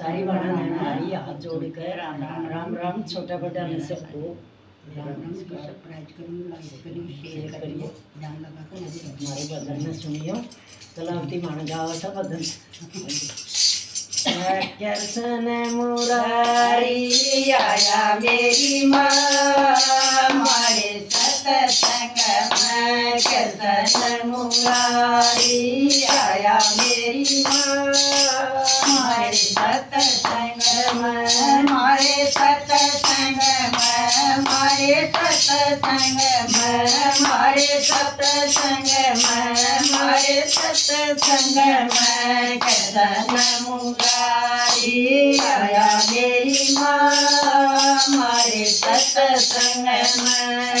सारी बहना हमारी हाथ जोड़ कर राम राम राम राम छोटा बड़ा में सबको सब्सक्राइब करिए, लाइक करिए, शेयर करिए, ध्यान लगा कर हमारे भजन में सुनियो। कलावती मान गावा था भजन। कृष्ण मुरारी आया मेरी माँ हमारे सत्संग में। कृष्ण मुरारी आया मेरी माँ हमारे सत्संग में। हमारे सत्संग में, हमारे सत्संग में, हमारे सत्संग में, हमारे सत्संग में। कृष्ण मुरारी आया मेरी माँ हमारे सत्संग में।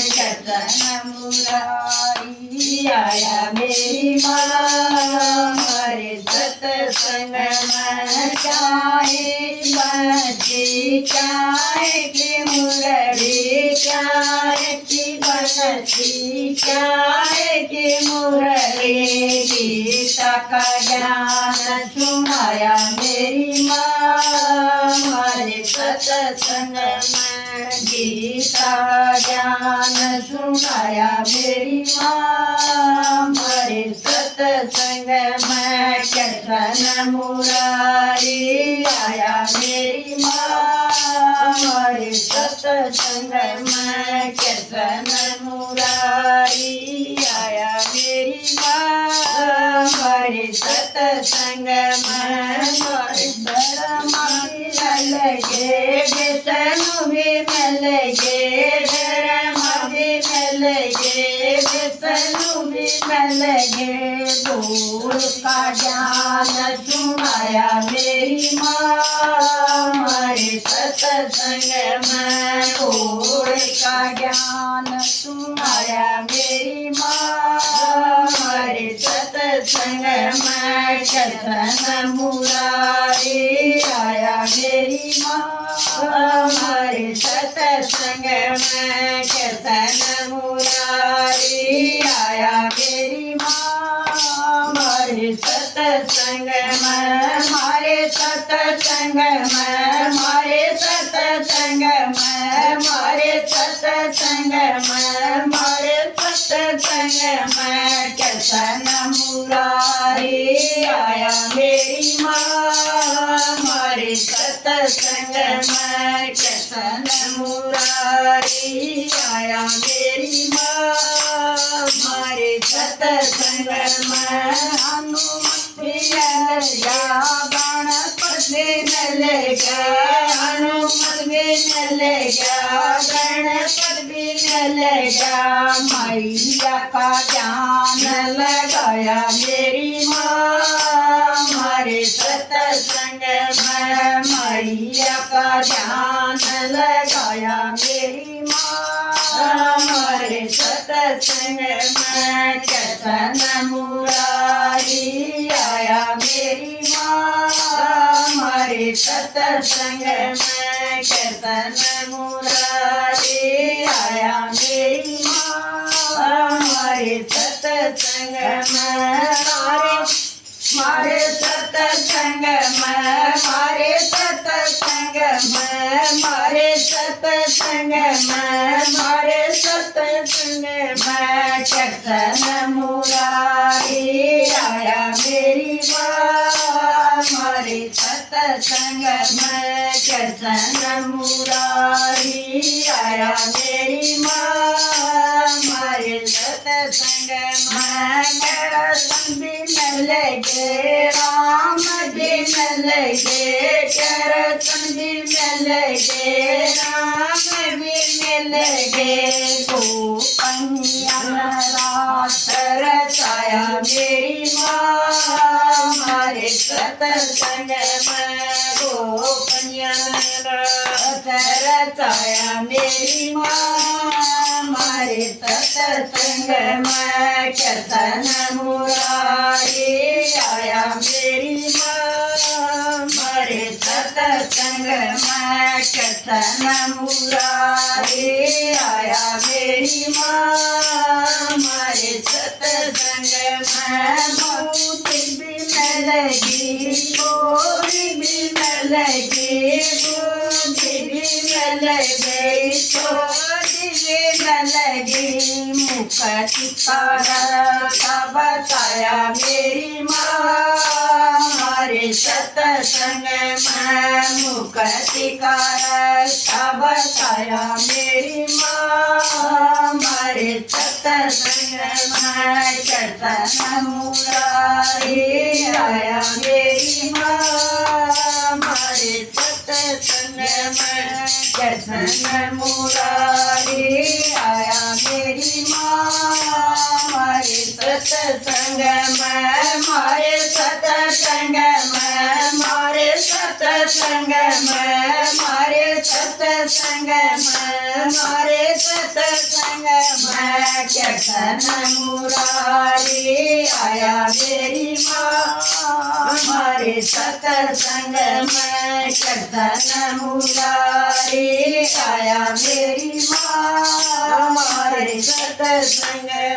कृष्ण मुरारी आया मेरी माँ हमारे सत्संग में। चाहे बंसी चाहे की मुरली चाहे की बंसी चाहे की मुरली गीता का ज्ञान सुनाया मेरी माँ हमारे सत्संग में। गीता का ज्ञान सुनाया मेरी माँ हमारे सत्संग में। कृष्ण मुरारी आया मेरी माँ हमारे सत्संग में। कृष्ण मुरारी आया मेरी माँ हमारे सत्संग में। धर्म भी मिल गे विष्णु भी मिल गे, धर्म भी मिल गे विष्णु भी मिल गे। दूर का ज्ञान सुनाया मेरी माँ हमारे सत्संग में। दूर का ज्ञान सुनाया मेरी माँ हमारे सत्संग में। कृष्ण मुरारी आया मेरी माँ हमारे सत्संग में। कृष्ण मुरारी आया मेरी माँ हमारे सत्संग में। हमारे सत्संग में, हमारे सत्संग में, हमारे सत्संग में, हमारे सत्संग में। कृष्ण मुरारी आया मेरी माँ हमारे सत्संग में। कृष्ण मुरारी आया मेरी माँ हमारे सत्संग में। हनुमत भी मिल गया, गणपति भी मिल गया, हनुमत भी मिल गया, गणपति भी मिल गया। मैया का ज्ञान लगाया मेरी माँ हमारे सत्संग में। मैया का ज्ञान लगाया मेरी माँ हमारे सत्संग में। कृष्ण मुरारी आया मेरी माँ हमारे सत्संग में। कृष्ण मुरारी आया मेरी माँ हमारे सत्संग में। हमारे सत्संग में, हमारे सत्संग में, हमारे सत्संग में, हमारे सत्संग में। कृष्ण मुरारी आया मेरी माँ हमारे सत्संग में। कृष्ण मुरारी आया मेरी माँ हमारे सत्संग में। कृष्ण भी मिल गे, राम भी मिल गे, कृष्ण भी मिल गे, राम भी मिल गे। गोपनिया रात रचाया मेरी माँ हमारे सत्संग में। गोपनिया रात रचाया मेरी माँ हमारे सत्संग में। कृष्ण मुरारी आया मेरी माँ हमारे सत्संग में। कृष्ण मुरारी आया मेरी माँ हमारे सत्संग में। भूत भी लगी, थोड़ी भी न लगी, बूंदी भी न लगी, थोड़ी भी न लगी। मुख तिकारा का बताया मेरी माँ, हमारे सत्संग में मुख तिकारा का बताया मेरी माँ, हमारे सत्संग में कीर्तन मुरारी आया मेरी माँ, हमारे सत्संग में कीर्तन मुरारी आया मेरी माँ, हमारे सत्संग में, हमारे सत्संग में, हमारे सत्संग में, हमारे सत्संग में, हमारे सत्संग में कीर्तन मुरारी आया मेरी माँ, हमारे सत्संग में कीर्तन मुरारी आया मेरी माँ, हमारे सत्संग में।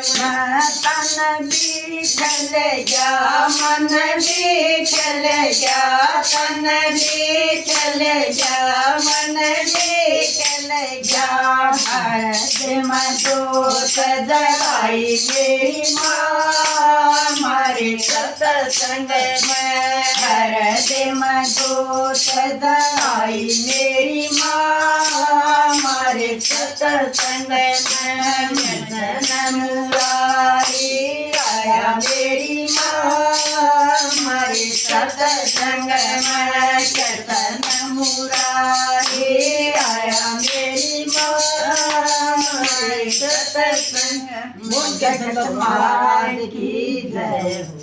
तन भी चल गया, मन भी चल गया, तन भी चल गया, मन भी चल गया। भारत में दोस्त दवाई मेरी माँ, हमारे सत्संग में, भारत में दोस्त दवाई मेरी माँ, हमारे सत्संग में कीर्तन मुरारी आया मेरी माँ, हमारे सत्संग में कीर्तन मुरारी आया मेरी माँ, हमारे सत्संग। मुझ भगवान की जय हो।